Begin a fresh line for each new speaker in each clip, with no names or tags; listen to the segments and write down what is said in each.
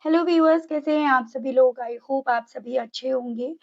Hello viewers, कैसे हैं आप सभी लोग? आई होप आप सभी अच्छे होंगे।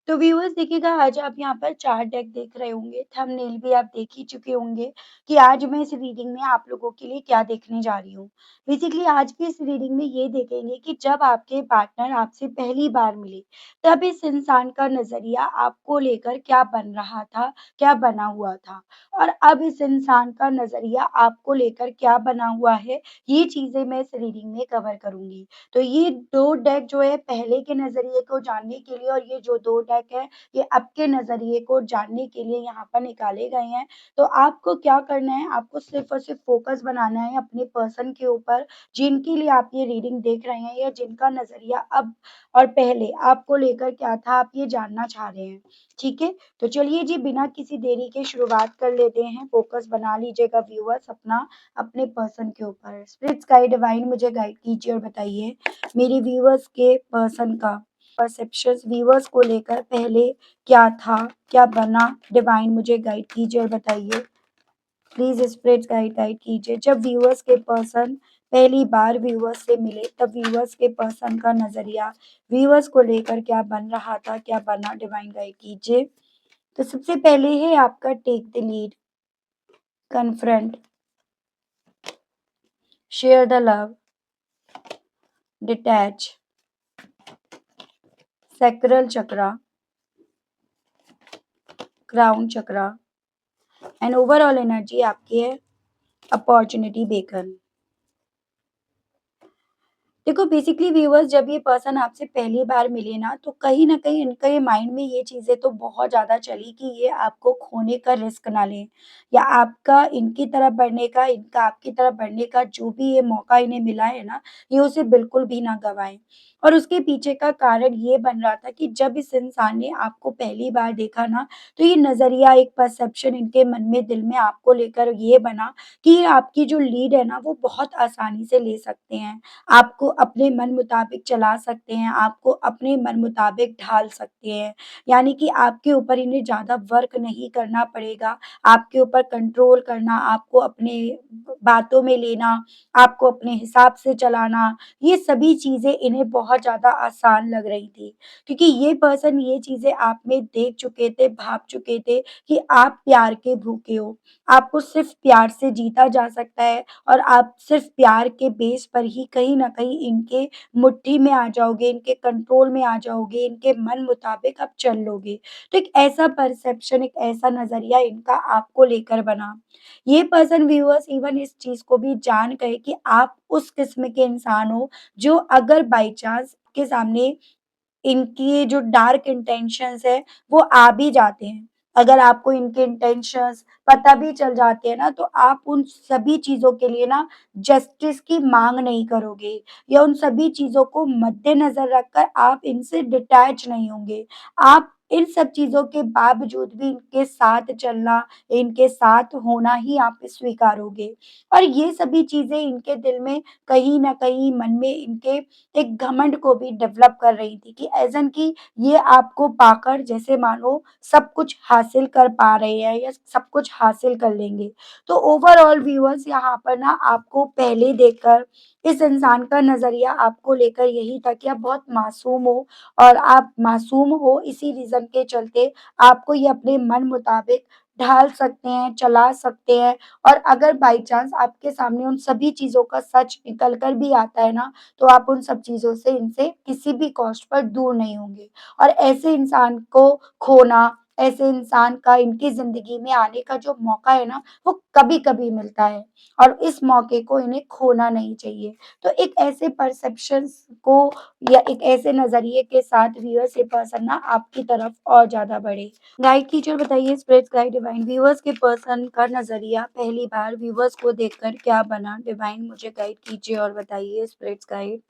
तो व्यूअर्स देखिएगा, आज आप यहाँ पर चार्ट डेक देख रहे होंगे, थंबनेल भी आप देख ही चुके होंगे कि आज मैं इस रीडिंग में आप लोगों के लिए क्या देखने जा रही हूँ। बेसिकली आज की इस रीडिंग में ये देखेंगे कि जब आपके पार्टनर आपसे पहली बार मिले, तब इस इंसान का नज़रिया आपको लेकर क्या बन रहा था, क्या बना हुआ था, और अब इस इंसान का नज़रिया आपको लेकर क्या बना हुआ है, ये चीज़ें मैं इस रीडिंग में कवर करूँगी। तो ये 2 डेक जो है पहले के नज़रिए को जानने के लिए, और ये जो 2 डेक है ये अब के नज़रिए को जानने के लिए यहाँ पर निकाले गए हैं। तो आपको क्या करना है, आपको सिर्फ़ और सिर्फ़ फ़ोकस बनाना है अपने पर्सन के ऊपर, जिनके लिए आप ये रीडिंग देख रहे हैं या जिनका नज़रिया अब और पहले आपको लेकर क्या था, आप ये जानना चाह रहे हैं। ठीक है? तो चलिए जी, बिना किसी देरी के शुरुआत कर लेते हैं। फ़ोकस बना लीजिएगा व्यूअर्स अपना अपने पर्सन के ऊपर। स्पिरिट्स गाइड डिवाइन मुझे गाइड कीजिए और बताइए मेरे व्यूअर्स के पर्सन का परसेप्शंस व्यूअर्स को लेकर पहले क्या था, क्या बना। डिवाइन मुझे गाइड कीजिए और बताइए। प्लीज स्पिरिट्स गाइड गाइड कीजिए। जब व्यूअर्स के पर्सन पहली बार व्यूअर्स से मिले, तब व्यूअर्स के पर्सन का नजरिया व्यूअर्स को लेकर क्या बन रहा था, क्या बना। डिवाइन गाइड कीजिए। तो सबसे पहले है आपका take the lead, confront, share the love, detach, sacral chakra, crown chakra, and overall energy आपकी है अपॉर्चुनिटी बेकन। देखो बेसिकली व्यूअर्स, जब ये पर्सन आपसे पहली बार मिले ना, तो कहीं न कहीं इनके माइंड में ये चीज़ें तो बहुत ज़्यादा चली कि ये आपको खोने का रिस्क ना लें, या आपका इनकी तरफ बढ़ने का, इनका आपकी तरफ बढ़ने का जो भी ये मौका इन्हें मिला है ना, ये उसे बिल्कुल भी ना गँवाएँ। और उसके पीछे का कारण ये बन रहा था कि जब इस इंसान ने आपको पहली बार देखा ना, तो ये नज़रिया, एक परसेप्शन इनके मन में, दिल में आपको लेकर ये बना कि ये आपकी जो लीड है ना, वो बहुत आसानी से ले सकते हैं। आपको अपने मन मुताबिक चला सकते हैं, आपको अपने मन मुताबिक ढाल सकते हैं। यानी कि आपके ऊपर इन्हें ज़्यादा वर्क नहीं करना पड़ेगा, आपके ऊपर कंट्रोल करना, आपको अपने बातों में लेना, आपको अपने हिसाब से चलाना, ये सभी चीज़ें इन्हें बहुत ज़्यादा आसान लग रही थी। क्योंकि ये पर्सन ये चीज़ें आप में देख चुके थे, भाप चुके थे कि आप प्यार के भूखे हो। आपको सिर्फ़ प्यार से जीता जा सकता है, और आप सिर्फ प्यार के बेस पर ही कहीं न कहीं इनके मुट्ठी में आ जाओगे, इनके कंट्रोल में आ जाओगे, इनके मन मुताबिक आप चल लोगे। तो एक ऐसा परसेप्शन, एक ऐसा नज़रिया इनका आपको लेकर बना। ये पर्सन व्यूअर्स इवन इस चीज़ को भी जान गए कि आप उस किस्म के इंसान हो, जो अगर बाय चांस के सामने इनकी जो डार्क इंटेंशंस है, वो आ भी जाते हैं। अगर आपको इनके इंटेंशंस पता भी चल जाते हैं ना, तो आप उन सभी चीज़ों के लिए ना जस्टिस की माँग नहीं करोगे, या उन सभी चीज़ों को मद्देनज़र रखकर आप इनसे डिटैच नहीं होंगे। आप इन सब चीज़ों के बावजूद भी इनके साथ चलना, इनके साथ होना ही आप स्वीकारोगे। और ये सभी चीज़ें इनके दिल में कहीं न कहीं, मन में इनके एक घमंड को भी डेवलप कर रही थी, कि एज़ एन कि ये आपको पाकर जैसे मानो सब कुछ हासिल कर पा रहे हैं, या सब कुछ हासिल कर लेंगे। तो ओवरऑल व्यूअर्स, यहाँ पर ना आपको पहले देखकर इस इंसान का नज़रिया आपको लेकर यही था कि आप बहुत मासूम हो, और आप मासूम हो इसी रीज़न के चलते आपको ये अपने मन मुताबिक ढाल सकते हैं, चला सकते हैं। और अगर बाय चांस आपके सामने उन सभी चीज़ों का सच निकल कर भी आता है ना, तो आप उन सब चीज़ों से, इनसे किसी भी कॉस्ट पर दूर नहीं होंगे। और ऐसे इंसान को खोना, ऐसे इंसान का इनकी ज़िंदगी में आने का जो मौका है ना, वो कभी-कभी मिलता है, और इस मौके को इन्हें खोना नहीं चाहिए। तो एक ऐसे परसेप्शंस को, या एक ऐसे नज़रिए के साथ व्यूअर्स, ये पर्सन ना आपकी तरफ और ज़्यादा बढ़े। गाइड कीजिए और बताइए स्पिरिट्स गाइड डिवाइन, व्यूअर्स के पर्सन का नज़रिया पहली बार व्यूअर्स को देखकर क्या बना। डिवाइन मुझे गाइड कीजिए और बताइए spirits guide.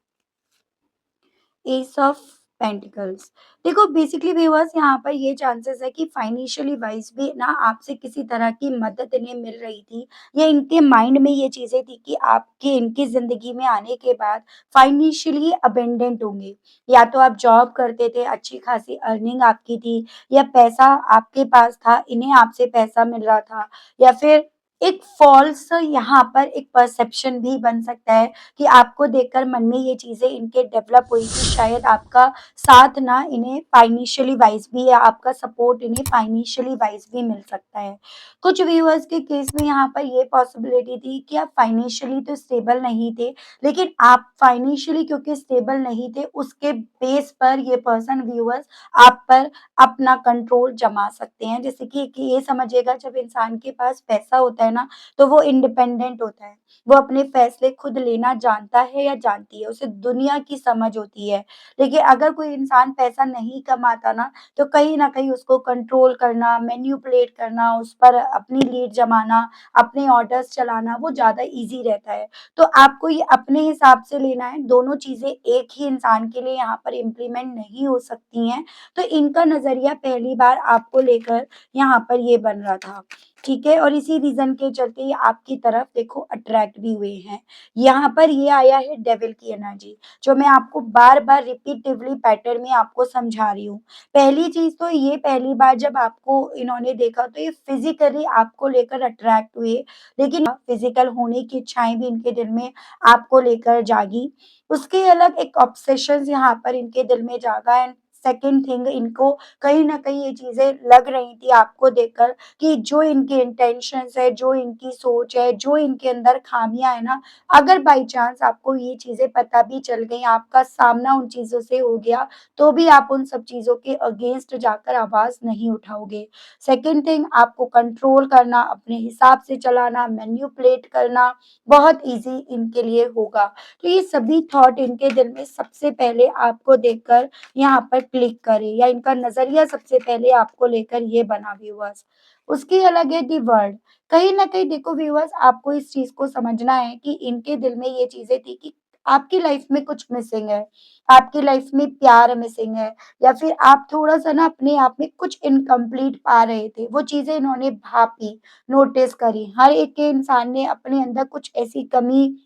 Ace of pentacles. देखो बेसिकली व्यूअर्स, यहाँ पर ये चांसेस है कि फाइनेंशियली वाइज भी ना आपसे किसी तरह की मदद इन्हें मिल रही थी, या इनके माइंड में ये चीज़ें थी कि आपके इनकी ज़िंदगी में आने के बाद फाइनेंशियली अबेंडेंट होंगे। या तो आप जॉब करते थे, अच्छी खासी अर्निंग आपकी थी, या पैसा आपके पास था, इन्हें आपसे पैसा मिल रहा था, या फिर एक फ़ॉल्स यहाँ पर एक परसेप्शन भी बन सकता है कि आपको देखकर मन में ये चीज़ें इनके डेवलप हुई कि शायद आपका साथ ना इन्हें फाइनेंशियली वाइज़ भी या आपका सपोर्ट इन्हें फाइनेंशियली वाइज़ भी मिल सकता है। कुछ व्यूअर्स के केस में यहाँ पर ये पॉसिबिलिटी थी कि आप फाइनेंशियली तो स्टेबल नहीं थे, लेकिन आप फाइनेंशियली क्योंकि स्टेबल नहीं थे, उसके बेस पर ये पर्सन व्यूअर्स आप पर अपना कंट्रोल जमा सकते हैं। जैसे कि ये समझिएगा जब इंसान के पास पैसा होता है ना, तो वो इंडिपेंडेंट होता है। वो अपने फैसले खुद लेना जानता है या जानती है, उसे दुनिया की समझ होती है। देखिए अगर कोई इंसान पैसा नहीं कमाता ना, तो कहीं न कहीं उसको कंट्रोल करना, मैनिपुलेट करना, उस पर अपनी लीड जमाना, अपने ऑर्डर्स चलाना वो ज़्यादा ईज़ी रहता है। तो आपको ये अपने हिसाब से लेना है, दोनों चीज़ें एक ही इंसान के लिए यहाँ पर इम्प्लीमेंट नहीं हो सकती हैं। तो इनका नज़रिया पहली बार आपको लेकर यहाँ पर ये बन रहा था, ठीक है? और इसी रीज़न के चलते ये आपकी तरफ देखो अट्रैक्ट भी हुए हैं। यहाँ पर ये आया है डेविल की एनर्जी, जो मैं आपको बार-बार रिपीटिवली पैटर्न में आपको समझा रही हूँ। पहली चीज़ तो ये पहली बार जब आपको इन्होंने देखा तो ये फिज़िकली आपको लेकर अट्रैक्ट हुए, लेकिन फिज़िकल होने की इच्छाएँ भी इनके दिल में आपको लेकर जागी। उसके अलग एक ऑब्सेशंस यहाँ पर इनके दिल में जागा एंड सेकंड थिंग इनको कहीं न कहीं ये चीज़ें लग रही थी आपको देखकर कि जो इनके इंटेंशंस है, जो इनकी सोच है, जो इनके अंदर ख़ामियाँ हैं ना, अगर बाय चांस आपको ये चीज़ें पता भी चल गई, आपका सामना उन चीज़ों से हो गया, तो भी आप उन सब चीज़ों के अगेंस्ट जाकर आवाज़ नहीं उठाओगे। सेकंड थिंग आपको कंट्रोल करना, अपने हिसाब से चलाना, मैनिपुलेट करना बहुत ईज़ी इनके लिए होगा। तो ये सभी थॉट इनके दिल में सबसे पहले आपको देखकर यहाँ पर क्लिक करे या इनका नज़रिया सबसे पहले आपको लेकर ये बना व्यूअर्स। उसकी अलग है दी वर्ल्ड। कहीं न कहीं देखो व्यूअर्स आपको इस चीज़ को समझना है कि इनके दिल में ये चीज़ें थी कि आपकी लाइफ़ में कुछ मिसिंग है। आपकी लाइफ़ में प्यार मिसिंग है या फिर आप थोड़ा-सा ना अपने आप में कुछ इनकम्प्लीट पा रहे थे। वो चीज़ें इन्होंने भाँपी, नोटिस करी। हर एक के इंसान ने अपने अंदर कुछ ऐसी कमी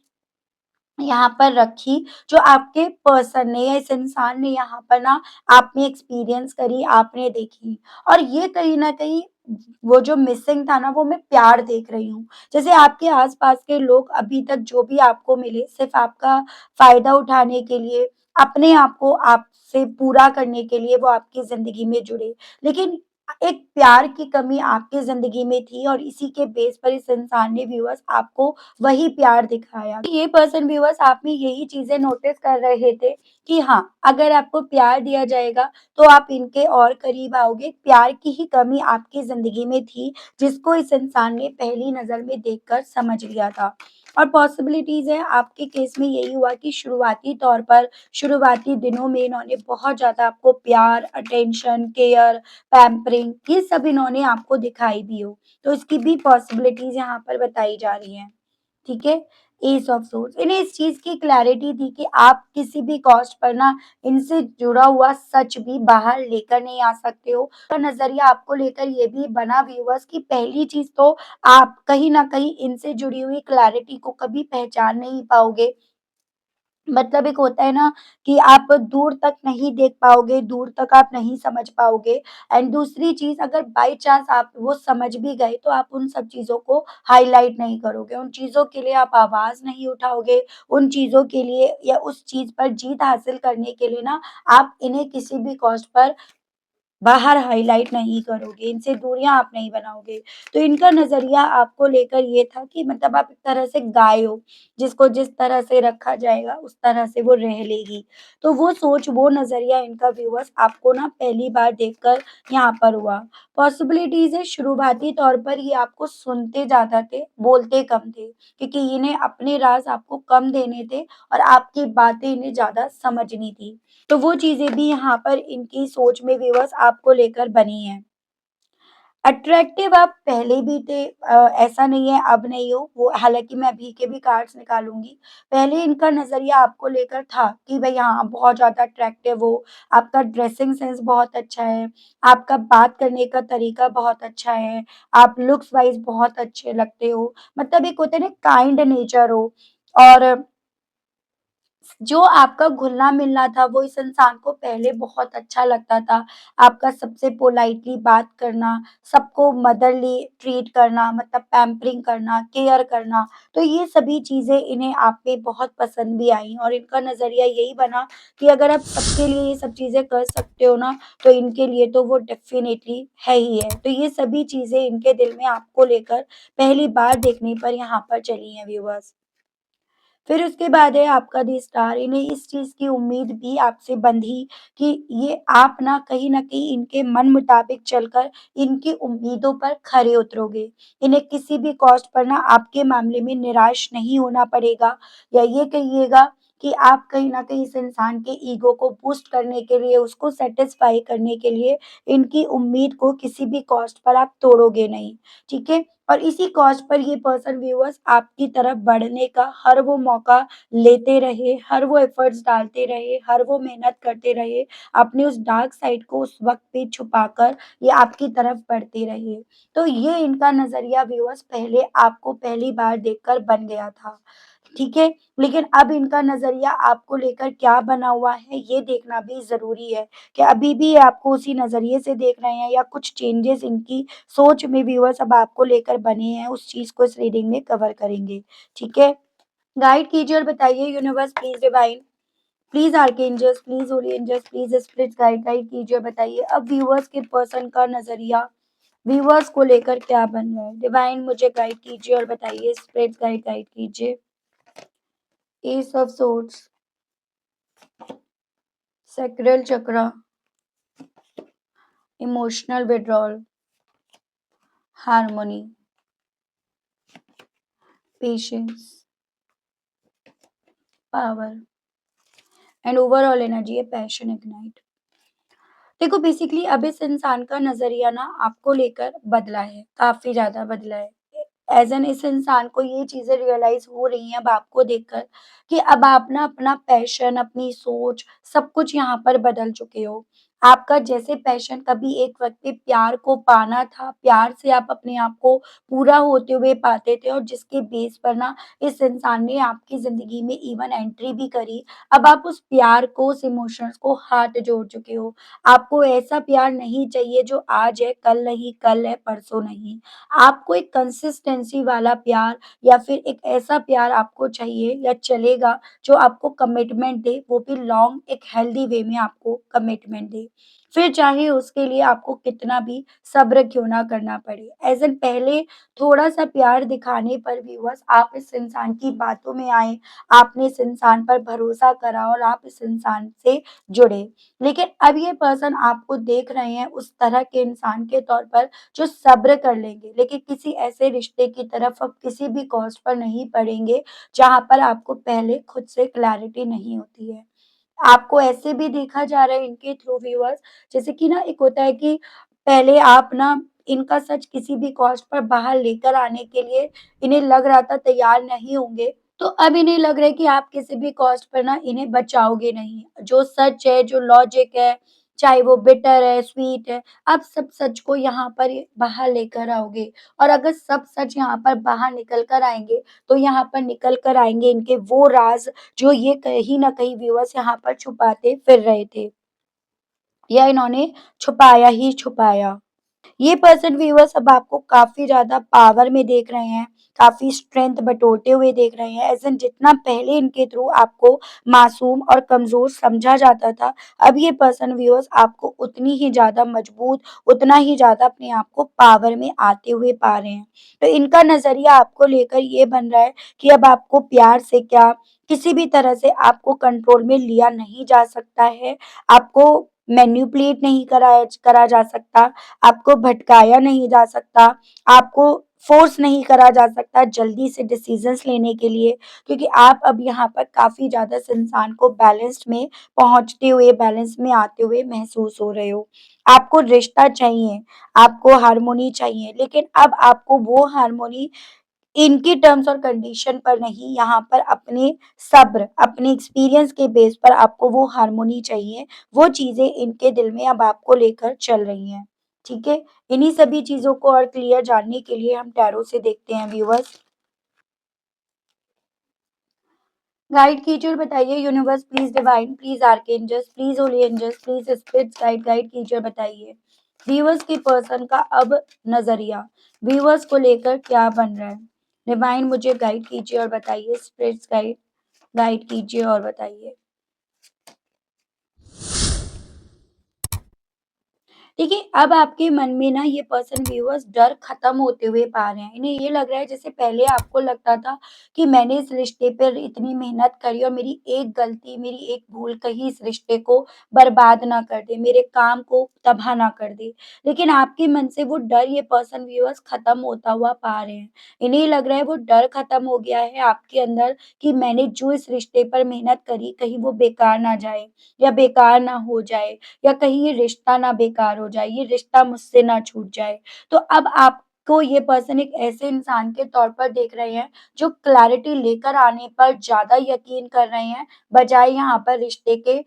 यहाँ पर रखी जो आपके पर्सन ने या इस इंसान ने यहाँ पर ना आप में एक्सपीरियंस करी, आपने देखी और ये कहीं न कहीं वो जो मिसिंग था ना वो मैं प्यार देख रही हूँ। जैसे आपके आस-पास के लोग अभी तक जो भी आपको मिले सिर्फ़ आपका फ़ायदा उठाने के लिए, अपने आप को आपसे पूरा करने के लिए वो आपकी ज़िंदगी में जुड़े। लेकिन एक प्यार की कमी आपकी ज़िंदगी में थी और इसी के बेस पर इस इंसान ने व्यूअर्स आपको वही प्यार दिखाया। ये पर्सन व्यूअर्स आप में यही चीज़ें नोटिस कर रहे थे कि हाँ, अगर आपको प्यार दिया जाएगा तो आप इनके और करीब आओगे। प्यार की ही कमी आपकी ज़िंदगी में थी, जिसको इस इंसान ने पहली नज़र में देखकर समझ लिया था। और पॉसिबिलिटीज़ है आपके केस में यही हुआ कि शुरुआती तौर पर, शुरुआती दिनों में इन्होंने बहुत ज़्यादा आपको प्यार, अटेंशन, केयर, पैम्परिंग ये सब इन्होंने आपको दिखाई भी हो। तो इसकी भी पॉसिबिलिटीज़ यहाँ पर बताई जा रही हैं। ठीक है? एस ऑफ सोर्ड्स इन्हें इस चीज़ की क्लैरिटी थी कि आप किसी भी कॉस्ट पर ना इनसे जुड़ा हुआ सच भी बाहर लेकर नहीं आ सकते हो। का नज़रिया आपको लेकर ये भी बना व्यूअर्स कि पहली चीज़ तो आप कहीं न कहीं इनसे जुड़ी हुई क्लैरिटी को कभी पहचान नहीं पाओगे। मतलब एक होता है ना कि आप दूर तक नहीं देख पाओगे, दूर तक आप नहीं समझ पाओगे एंड दूसरी चीज़ अगर बाय चांस आप वो समझ भी गए तो आप उन सब चीज़ों को हाइलाइट नहीं करोगे, उन चीज़ों के लिए आप आवाज़ नहीं उठाओगे, उन चीज़ों के लिए या उस चीज़ पर जीत हासिल करने के लिए ना आप इन्हें किसी भी कॉस्ट पर बाहर हाइलाइट नहीं करोगे, इनसे दूरियाँ आप नहीं बनाओगे। तो इनका नज़रिया आपको लेकर ये था कि मतलब आप एक तरह से गाय हो, जिसको जिस तरह से रखा जाएगा उस तरह से वो रह लेगी। तो वो सोच, वो नज़रिया इनका व्यूअर्स आपको ना पहली बार देखकर यहाँ पर हुआ। पॉसिबिलिटीज़ है शुरुआती तौर पर ये आपको सुनते ज़्यादा थे, बोलते कम थे, क्योंकि इन्हें अपने राज़ आपको कम देने थे और आपकी बातें इन्हें ज़्यादा समझनी थी। तो वो चीज़ें भी यहाँ पर इनकी सोच में व्यूअर्स आपको लेकर बनी हैं। अट्रैक्टिव आप पहले भी थे ऐसा नहीं है अब नहीं हो, वो हालाँकि मैं अभी के भी कार्ड्स निकालूँगी। पहले इनका नज़रिया आपको लेकर था कि भई हाँ, बहुत ज़्यादा अट्रैक्टिव हो, आपका ड्रेसिंग सेंस बहुत अच्छा है, आपका बात करने का तरीका बहुत अच्छा है, आप लुक्स वाइज़ बहुत अच्छे लगते हो। मतलब एक होता है ना काइंड नेचर हो और जो आपका घुलना-मिलना था वो इस इंसान को पहले बहुत अच्छा लगता था। आपका सबसे पोलाइटली बात करना, सबको मदरली ट्रीट करना मतलब पैम्परिंग करना, केयर करना, तो ये सभी चीज़ें इन्हें आप पे बहुत पसंद भी आईं और इनका नज़रिया यही बना कि अगर आप सबके लिए ये सब चीज़ें कर सकते हो ना, तो इनके लिए तो वो डेफ़िनेटली है ही है। तो ये सभी चीज़ें इनके दिल में आपको लेकर पहली बार देखने पर यहाँ पर चली हैं व्यूअर्स। फिर उसके बाद है आपका दी स्टार, इन्हें इस चीज़ की उम्मीद भी आपसे बंधी कि ये आप ना कहीं न कहीं इनके मन मुताबिक चलकर इनकी उम्मीदों पर खरे उतरोगे। इन्हें किसी भी कॉस्ट पर ना आपके मामले में निराश नहीं होना पड़ेगा या ये कहिएगा कि आप कहीं न कहीं इस इंसान के ईगो को बूस्ट करने के लिए, उसको सैटिस्फाई करने के लिए इनकी उम्मीद को किसी भी कॉस्ट पर आप तोड़ोगे नहीं, ठीक है? और इसी कॉज़ पर ये पर्सन व्यूअर्स आपकी तरफ बढ़ने का हर वो मौका लेते रहे, हर वो एफ़र्ट्स डालते रहे, हर वो मेहनत करते रहे, अपने उस डार्क साइड को उस वक़्त पे छुपाकर ये आपकी तरफ बढ़ते रहे। तो ये इनका नज़रिया व्यूअर्स पहले आपको पहली बार देखकर बन गया था। ठीक है? लेकिन अब इनका नज़रिया आपको लेकर क्या बना हुआ है, ये देखना भी ज़रूरी है कि अभी भी ये आपको उसी नज़रिए से देख रहे हैं या कुछ चेंजेज़ इनकी सोच में व्यूअर्स अब आपको लेकर बने हैं, उस चीज़ को इस रीडिंग में कवर करेंगे। ठीक है? गाइड कीजिए और बताइए universe please divine, please archangels, please holy angels, please spirits guide guide कीजिए और बताइए अब व्यूअर्स के पर्सन का नज़रिया व्यूअर्स को लेकर क्या बन रहा है? डिवाइन मुझे गाइड कीजिए और बताइए, स्पिरिट्स गाइड गाइड कीजिए। S of swords, sacral chakra, emotional withdrawal, harmony, patience, power and overall energy है पैशन इग्नाइट। देखो बेसिकली अब इस इंसान का नज़रिया ना आपको लेकर बदला है, काफ़ी ज़्यादा बदला है। एज़ एन इस इंसान को ये चीज़ें रियलाइज़ हो रही हैं अब आपको देखकर कि अब आप ना अपना पैशन, अपनी सोच, सब कुछ यहाँ पर बदल चुके हो। आपका जैसे पैशन कभी एक वक़्त पे प्यार को पाना था, प्यार से आप अपने आप को पूरा होते हुए पाते थे और जिसके बेस पर ना इस इंसान ने आपकी ज़िंदगी में इवन एंट्री भी करी। अब आप उस प्यार को, उस इमोशंस को हाथ जोड़ चुके हो। आपको ऐसा प्यार नहीं चाहिए जो आज है, कल नहीं, कल है, परसों नहीं। आपको एक कंसिस्टेंसी वाला प्यार या फिर एक ऐसा प्यार आपको चाहिए या चलेगा जो आपको कमिटमेंट दे, वो भी लॉन्ग एक हेल्दी वे में आपको कमिटमेंट दे। फिर चाहे उसके लिए आपको कितना भी सब्र क्यों ना करना पड़े। एज़ एन पहले थोड़ा-सा प्यार दिखाने पर भी बस आप इस इंसान की बातों में आए, आपने इस इंसान पर भरोसा करा और आप इस इंसान से जुड़े। लेकिन अब ये पर्सन आपको देख रहे हैं उस तरह के इंसान के तौर पर जो सब्र कर लेंगे, लेकिन किसी ऐसे रिश्ते की तरफ अब किसी भी कॉस्ट पर नहीं पड़ेंगे, जहाँ पर आपको पहले खुद से क्लैरिटी नहीं होती है। आपको ऐसे भी देखा जा रहा है इनके थ्रू व्यूअर्स जैसे कि ना एक होता है कि पहले आप ना इनका सच किसी भी कॉस्ट पर बाहर लेकर आने के लिए इन्हें लग रहा था तैयार नहीं होंगे, तो अब इन्हें लग रहा है कि आप किसी भी कॉस्ट पर ना इन्हें बचाओगे नहीं। जो सच है, जो लॉजिक है, चाहे वो बिटर है, स्वीट है, आप सब सच को यहाँ पर बाहर लेकर आओगे और अगर सब सच यहाँ पर बाहर निकल कर आएँगे, तो यहाँ पर निकल कर आएँगे इनके वो राज़ जो ये कहीं न कहीं व्यूअर्स यहाँ पर छुपाते फिर रहे थे या इन्होंने छुपाया ही छुपाया। ये पर्सन व्यूअर्स अब आपको काफ़ी ज़्यादा पावर में देख रहे हैं, काफ़ी स्ट्रेंथ बटोरते हुए देख रहे हैं, ऐज़ इन जितना पहले इनके थ्रू आपको मासूम और कमज़ोर समझा जाता था, अब ये पर्सन व्यूअर्स आपको उतनी ही ज़्यादा मजबूत, उतना ही ज़्यादा अपने आप को पावर में आते हुए पा रहे हैं। तो इनका नज़रिया आपको लेकर ये बन रहा है कि अब आपको प्यार से क्या, किसी भी तरह से आपको कंट्रोल में लिया नहीं जा सकता है, आपको मैनिपुलेट नहीं करा जा सकता, आपको भटकाया नहीं जा सकता, आपको फ़ोर्स नहीं करा जा सकता जल्दी से डिसीज़न्स लेने के लिए क्योंकि आप अब यहाँ पर काफ़ी ज़्यादा इस इंसान को बैलेंस्ड में पहुँचते हुए, बैलेंस में आते हुए महसूस हो रहे हो। आपको रिश्ता चाहिए, आपको हार्मोनी चाहिए, लेकिन अब आपको वो हार्मोनी इनकी टर्म्स और कंडीशन पर नहीं, यहाँ पर अपने सब्र, अपने एक्सपीरियंस के बेस पर आपको वो हार्मोनी चाहिए, वो चीज़ें इनके दिल में अब आपको लेकर चल रही हैं, ठीक है? इन्हीं सभी चीज़ों को और क्लियर जानने के लिए हम टैरो से देखते हैं व्यूअर्स। गाइड कीजिए और बताइए universe please divine please archangels please holy angels please spirits guide guide कीजिए और बताइए व्यूअर्स की पर्सन का अब नजरिया व्यूअर्स को लेकर क्या बन रहा है। डिवाइन मुझे गाइड कीजिए और बताइए स्पिरिट्स गाइड गाइड कीजिए और बताइए। देखिए, अब आपके मन में ना ये पर्सन व्यूअर्स डर खत्म होते हुए पा रहे हैं। इन्हें ये लग रहा है जैसे पहले आपको लगता था कि मैंने इस रिश्ते पर इतनी मेहनत करी और मेरी एक गलती, मेरी एक भूल कहीं इस रिश्ते को बर्बाद ना कर दे, मेरे काम को तबाह ना कर दे। लेकिन आपके मन से वो डर ये पर्सन व्यूअर्स खत्म होता हुआ पा रहे हैं। इन्हें लग रहा है वो डर खत्म हो गया है आपके अंदर कि मैंने जो इस रिश्ते पर मेहनत करी कहीं वो बेकार ना जाए या बेकार ना हो जाए। या कहीं ये रिश्ता ना बेकार हो जाए, ये रिश्ता मुझसे ना छूट जाए। तो अब आपको ये पर्सन एक ऐसे इंसान के तौर पर देख रहे हैं, जो क्लैरिटी लेकर आने पर ज़्यादा यकीन कर रहे हैं, बजाए यहाँ पर रिश्ते के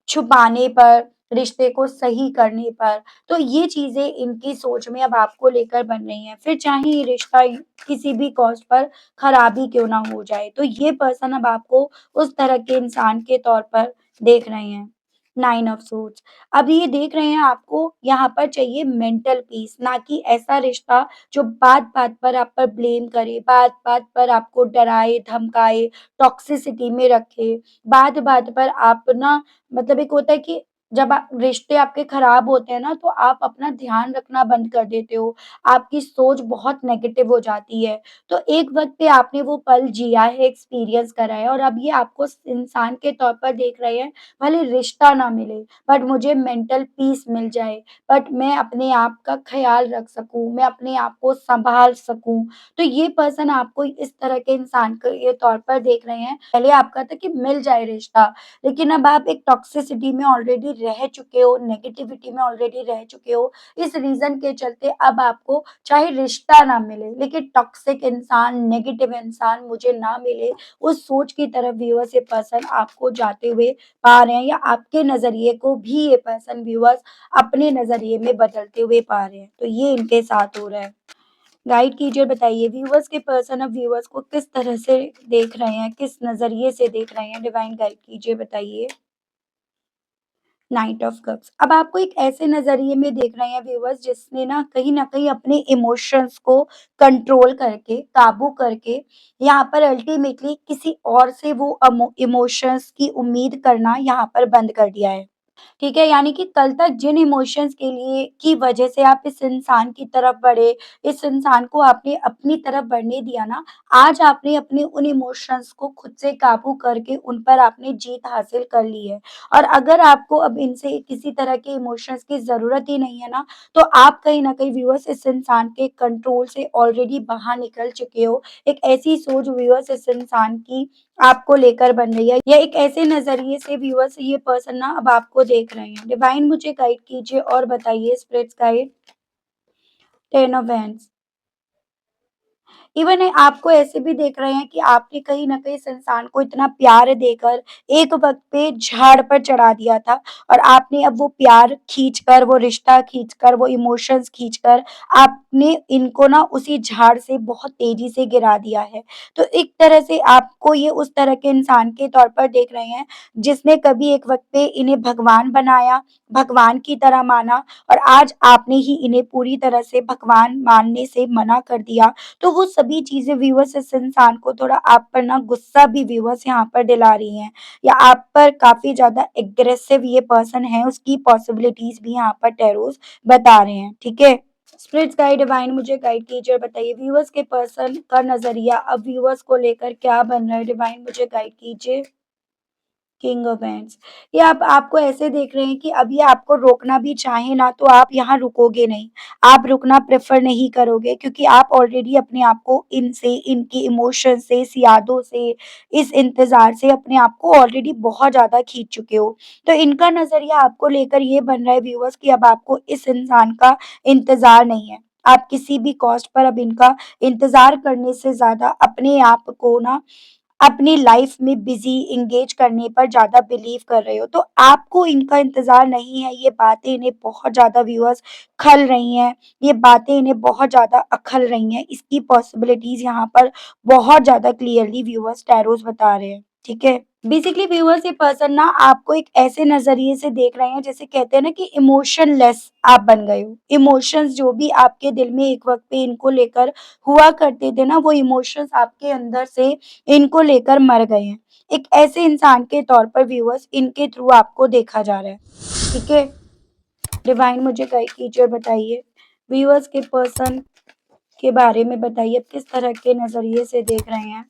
छुपाने पर, रिश्ते को सही करने पर। तो ये चीज़ें इनकी सोच में अब आपको लेकर बन रही हैं। फिर चाहे ये रिश्ता किसी भी कॉस्ट पर खराब ही क्यों ना हो जाए। तो ये पर्सन अब आपको उस तरह के इंसान के तौर पर देख रहे हैं। 9 ऑफ सोर्ड्स। अब ये देख रहे हैं आपको यहाँ पर चाहिए मेंटल पीस, ना कि ऐसा रिश्ता जो बात-बात पर आप पर ब्लेम करे, बात-बात पर आपको डराए, धमकाए, टॉक्सिसिटी में रखे, बात-बात पर आप ना मतलब एक होता है कि जब रिश्ते आपके खराब होते हैं ना, तो आप अपना ध्यान रखना बंद कर देते हो। आपकी सोच बहुत नेगेटिव हो जाती है। तो एक वक़्त पे आपने वो पल जिया है, एक्सपीरियंस करा है और अब ये आपको स इंसान के तौर पर देख रहे हैं, भले रिश्ता ना मिले, बट मुझे मेंटल पीस मिल जाए, बट मैं अपने आप का ख़्याल रख सकूँ, मैं अपने आप को सँभाल सकूँ। तो ये पर्सन आपको इस तरह के इंसान के तौर पर देख रहे हैं। पहले आपका था कि मिल जाए रिश्ता, लेकिन अब आप एक टॉक्सिसिटी में ऑलरेडी रह चुके हो, नेगेटिविटी में ऑलरेडी रह चुके हो। इस रीज़न के चलते अब आपको चाहे रिश्ता ना मिले, लेकिन टॉक्सिक इंसान, नेगेटिव इंसान मुझे ना मिले, उस सोच की तरफ व्यूअर्स ये पर्सन आपको जाते हुए पा रहे हैं या आपके नज़रिए को भी ये पर्सन व्यूअर्स अपने नज़रिए में बदलते हुए पा रहे हैं। तो ये इनके साथ हो रहा है। गाइड कीजिए और बताइए व्यूअर्स के पर्सन अब व्यूअर्स को किस तरह से देख रहे हैं, किस नज़रिए से देख रहे हैं? डिवाइन गाइड कीजिए बताइए। Night of cups. अब आपको एक ऐसे नज़रिए में देख रहे हैं व्यूअर्स जिसने ना कहीं न कहीं अपने इमोशंस को कंट्रोल करके, काबू करके यहाँ पर अल्टीमेटली किसी और से वो इमोशंस की उम्मीद करना यहाँ पर बंद कर दिया है। ठीक है? यानी कि कल तक जिन इमोशंस के लिए की वजह से आप इस इंसान की तरफ बढ़े, इस इंसान को आपने अपनी तरफ बढ़ने दिया ना, आज आपने अपने उन इमोशंस को खुद से काबू करके उन पर आपने जीत हासिल कर ली है। और अगर आपको अब इनसे किसी तरह के इमोशंस की ज़रूरत ही नहीं है ना, तो आप कहीं न कहीं व्यूअर्स इस इंसान के कंट्रोल से ऑलरेडी बाहर निकल चुके हो। एक ऐसी सोच व्यूअर्स इस इंसान की आपको लेकर बन रही है या एक ऐसे नज़रिए से व्यूअर्स ये पर्सन ना अब आपको देख रहे हैं। डिवाइन मुझे गाइड कीजिए और बताइए spirits guide 10 of hands. Even आपको ऐसे भी देख रहे हैं कि आपने कहीं न कहीं इस इंसान को इतना प्यार देकर एक वक़्त पे झाड़ पर चढ़ा दिया था और आपने अब वो प्यार खींचकर, वो रिश्ता खींचकर, वो इमोशंस खींचकर आपने इनको ना उसी झाड़ से बहुत तेज़ी से गिरा दिया है। तो एक तरह से आपको ये उस तरह के इंसान के तौर पर देख रहे हैं, जिसने कभी एक वक़्त पे इन्हें भगवान बनाया, भगवान की तरह माना और आज आपने ही इन्हें पूरी तरह से भगवान मानने से मना कर दिया। तो वो सभी चीज़ें व्यूअर्स इस इंसान को थोड़ा आप पर ना गुस्सा भी व्यूअर्स यहाँ पर दिला रही हैं या आप पर काफ़ी ज़्यादा एग्रेसिव ये पर्सन है, उसकी पॉसिबिलिटीज़ भी यहाँ पर टैरोज़ बता रहे हैं, ठीक है? स्पिरिट्स गाइड डिवाइन मुझे गाइड कीजिए और बताइए व्यूअर्स के पर्सन का नज़रिया अब व्यूअर्स को लेकर क्या बन रहा है? डिवाइन मुझे गाइड कीजिए। King of hands. ये आप आपको ऐसे देख रहे हैं कि अब ये आपको रोकना भी चाहें ना तो आप यहाँ रुकोगे नहीं। आप रुकना प्रेफ़र नहीं करोगे क्योंकि आप ऑलरेडी अपने आप को इनसे, इनकी इमोशन से, इस यादों से, इस इंतज़ार से अपने आप को ऑलरेडी बहुत ज़्यादा खींच चुके हो। तो इनका नज़रिया आपको लेकर ये बन रहा है व्यूअर्स कि अब आपको इस इंसान का इंतज़ार नहीं है। आप किसी भी कॉस्ट पर अब इनका इंतज़ार करने से ज़्यादा अपने आप को ना अपनी लाइफ में बिज़ी एंगेज करने पर ज़्यादा बिलीव कर रहे हो। तो आपको इनका इंतज़ार नहीं है, ये बातें इन्हें बहुत ज़्यादा व्यूअर्स खल रही हैं, ये बातें इन्हें बहुत ज़्यादा अखल रही हैं। इसकी पॉसिबिलिटीज़ यहाँ पर बहुत ज़्यादा क्लियरली व्यूअर्स टैरोज़ बता रहे हैं। ठीक है? बेसिकली व्यूअर्स, ये पर्सन ना आपको एक ऐसे नज़रिए से देख रहे हैं, जैसे कहते हैं ना कि इमोशनलेस आप बन गए हो। इमोशंस जो भी आपके दिल में एक वक़्त पे इनको लेकर हुआ करते थे ना, वो इमोशंस आपके अंदर से इनको लेकर मर गए हैं। एक ऐसे इंसान के तौर पर व्यूअर्स इनके थ्रू आपको देखा जा रहा है। ठीक है? डिवाइन मुझे गाइड कीजिए और बताइए, व्यूअर्स के पर्सन के बारे में बताइए, आप किस तरह के नज़रिए से देख रहे हैं?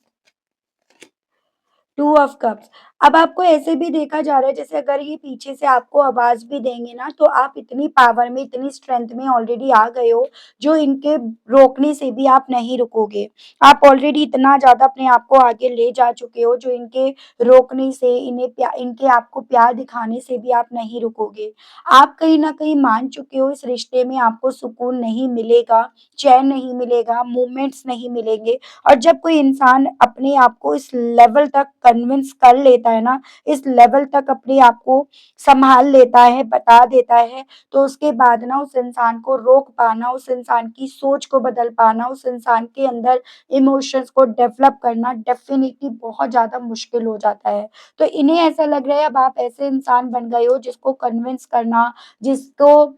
Two of cups. अब आपको ऐसे भी देखा जा रहा है, जैसे अगर ये पीछे से आपको आवाज़ भी देंगे ना, तो आप इतनी पावर में, इतनी स्ट्रेंथ में ऑलरेडी आ गए हो, जो इनके रोकने से भी आप नहीं रुकोगे। आप ऑलरेडी इतना ज़्यादा अपने आप को आगे ले जा चुके हो, जो इनके रोकने से, इनके आपको प्यार दिखाने से भी आप नहीं रुकोगे। आप कहीं न कहीं मान चुके हो, इस रिश्ते में आपको सुकून नहीं मिलेगा, चैन नहीं मिलेगा, मोमेंट्स नहीं मिलेंगे। और जब कोई इंसान अपने आप को इस लेवल तक कन्विंस कर लेता है ना, इस लेवल तक अपने आप को सँभाल लेता है, बता देता है, तो उसके बाद ना उस इंसान को रोक पाना, उस इंसान की सोच को बदल पाना, उस इंसान के अंदर इमोशंस को डेवलप करना डेफ़िनिटली बहुत ज़्यादा मुश्किल हो जाता है। तो इन्हें ऐसा लग रहा है, अब आप ऐसे इंसान बन गए हो जिसको कन्विंस करना, जिसको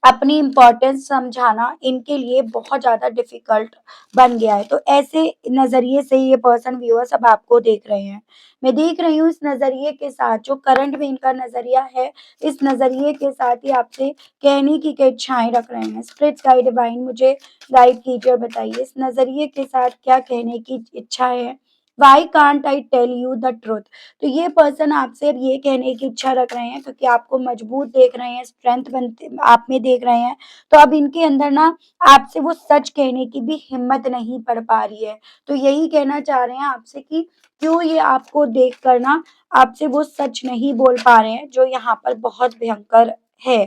अपनी इम्पोर्टेंस समझाना इनके लिए बहुत ज़्यादा डिफ़िकल्ट बन गया है। तो ऐसे नज़रिए से ये पर्सन व्यूअर्स अब आपको देख रहे हैं। मैं देख रही हूँ इस नज़रिए के साथ, जो करंट में इनका नज़रिया है, इस नज़रिए के साथ ही आपसे कहने की क्या इच्छाएँ रख रहे हैं। स्पिरिट्स गाइड डिवाइन मुझे गाइड कीजिए और बताइए, इस नज़रिए के साथ क्या कहने की इच्छा है? Why can't I tell you the truth? तो ये पर्सन आपसे अब ये कहने की इच्छा रख रहे हैं, क्योंकि आपको मजबूत देख रहे हैं, स्ट्रेंथ बनते आप में देख रहे हैं, तो अब इनके अंदर ना आपसे वो सच कहने की भी हिम्मत नहीं पड़ पा रही है। तो यही कहना चाह रहे हैं आपसे कि क्यों ये आपको देख कर ना आपसे वो सच नहीं बोल पा रहे हैं, जो यहाँ पर बहुत भयंकर है।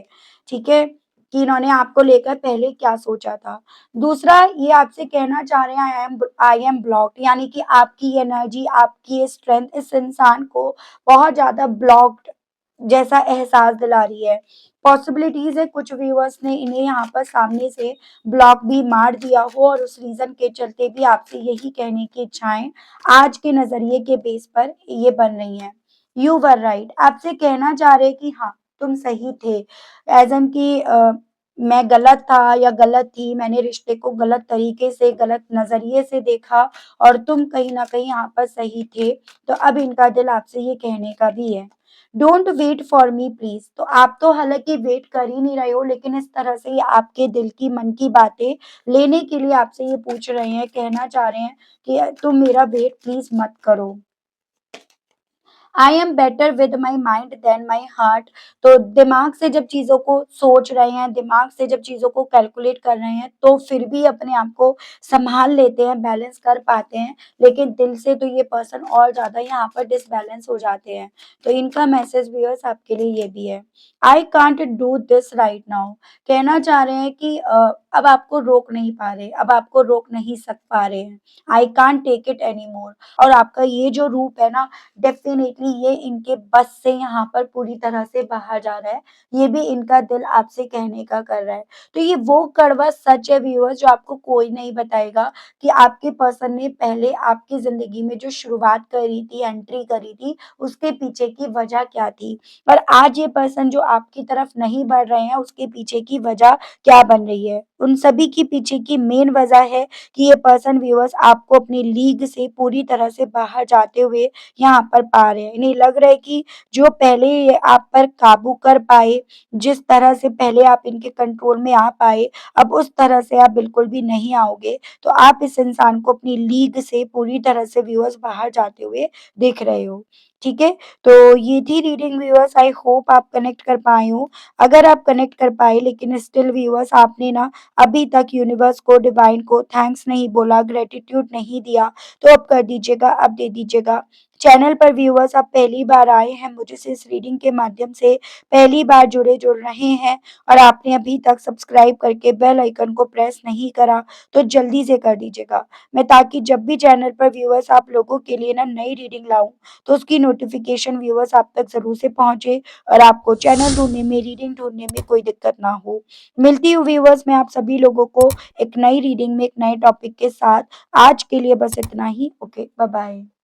ठीक है? कि इन्होंने आपको लेकर पहले क्या सोचा था। दूसरा, ये आपसे कहना चाह रहे हैं, आई एम ब्लॉक्ड, यानी कि आपकी एनर्जी, आपकी ये स्ट्रेंथ इस इंसान को बहुत ज़्यादा ब्लॉक्ड जैसा एहसास दिला रही है। पॉसिबिलिटीज़ है कुछ व्यूअर्स ने इन्हें यहाँ पर सामने से ब्लॉक भी मार दिया हो, और उस रीज़न के चलते भी आपसे यही कहने की इच्छाएँ आज के नज़रिए के बेस पर ये बन रही हैं। यू वर राइट, आपसे कहना चाह रहे हैं कि हाँ, तुम सही थे। एज़ एन कि मैं गलत था या गलत थी, मैंने रिश्ते को गलत तरीके से, गलत नज़रिए से देखा, और तुम कहीं न कहीं यहाँ पर सही थे। तो अब इनका दिल आपसे ये कहने का भी है, don't wait for me please. तो आप तो हालाँकि वेट कर ही नहीं रहे हो, लेकिन इस तरह से ये आपके दिल की, मन की बातें लेने के लिए आपसे ये पूछ रहे हैं, कहना चाह रहे हैं कि तुम मेरा वेट प्लीज़ मत करो। I am better with my mind than my heart. तो दिमाग से जब चीज़ों को सोच रहे हैं, दिमाग से जब चीज़ों को कैलकुलेट कर रहे हैं, तो फिर भी अपने आप को सँभाल लेते हैं, बैलेंस कर पाते हैं, लेकिन दिल से तो ये पर्सन और ज़्यादा यहाँ पर डिसबैलेंस हो जाते हैं। तो इनका मैसेज व्यूअर्स आपके लिए ये भी है, I can't do this right now. कहना चाह रहे हैं कि अब आपको रोक नहीं पा रहे, अब आपको रोक नहीं सक पा रहे हैं। I can't take it anymore. और आपका ये जो रूप है ना, डेफ़िनेटली ये इनके बस से यहाँ पर पूरी तरह से बाहर जा रहा है। ये भी इनका दिल आपसे कहने का कर रहा है। तो ये वो कड़वा सच है व्यूअर्स, जो आपको कोई नहीं बताएगा कि आपके पर्सन ने पहले आपकी ज़िंदगी में जो शुरुआत करी थी, एंट्री करी थी, उसके पीछे की वजह क्या थी। और आज ये पर्सन जो आपकी तरफ नहीं बढ़ रहे हैं, उसके पीछे की वजह क्या बन रही है। उन सभी के पीछे की मेन वजह है कि ये पर्सन व्यूअर्स आपको अपनी लीग से पूरी तरह से बाहर जाते हुए यहाँ पर पा रहे हैं। इन्हें लग रहा है कि जो पहले ये आप पर काबू कर पाए, जिस तरह से पहले आप इनके कंट्रोल में आ पाए, अब उस तरह से आप बिल्कुल भी नहीं आओगे। तो आप इस इंसान को अपनी लीग से पूरी तरह से व्यूअर्स बाहर जाते हुए देख रहे हो। ठीक है? तो ये थी रीडिंग व्यूअर्स, आई होप आप कनेक्ट कर पाए हो। अगर आप कनेक्ट कर पाए, लेकिन स्टिल व्यूअर्स आपने ना अभी तक यूनिवर्स को, डिवाइन को थैंक्स नहीं बोला, ग्रैटिट्यूड नहीं दिया, तो अब कर दीजिएगा, अब दे दीजिएगा। चैनल पर व्यूअर्स आप पहली बार आए हैं, मुझसे इस रीडिंग के माध्यम से पहली बार जुड़ रहे हैं, और आपने अभी तक सब्सक्राइब करके बेल आइकन को प्रेस नहीं करा, तो जल्दी से कर दीजिएगा। मैं ताकि जब भी चैनल पर व्यूअर्स आप लोगों के लिए ना नई रीडिंग लाऊँ, तो उसकी नोटिफ़िकेशन व्यूअर्स आप तक ज़रूर से पहुँचे, और आपको चैनल ढूँढने में, रीडिंग ढूँढने में कोई दिक्कत ना हो। मिलती हूँ व्यूअर्स मैं आप सभी लोगों को एक नई रीडिंग में, एक नए टॉपिक के साथ। आज के लिए बस इतना ही। Okay, bye bye.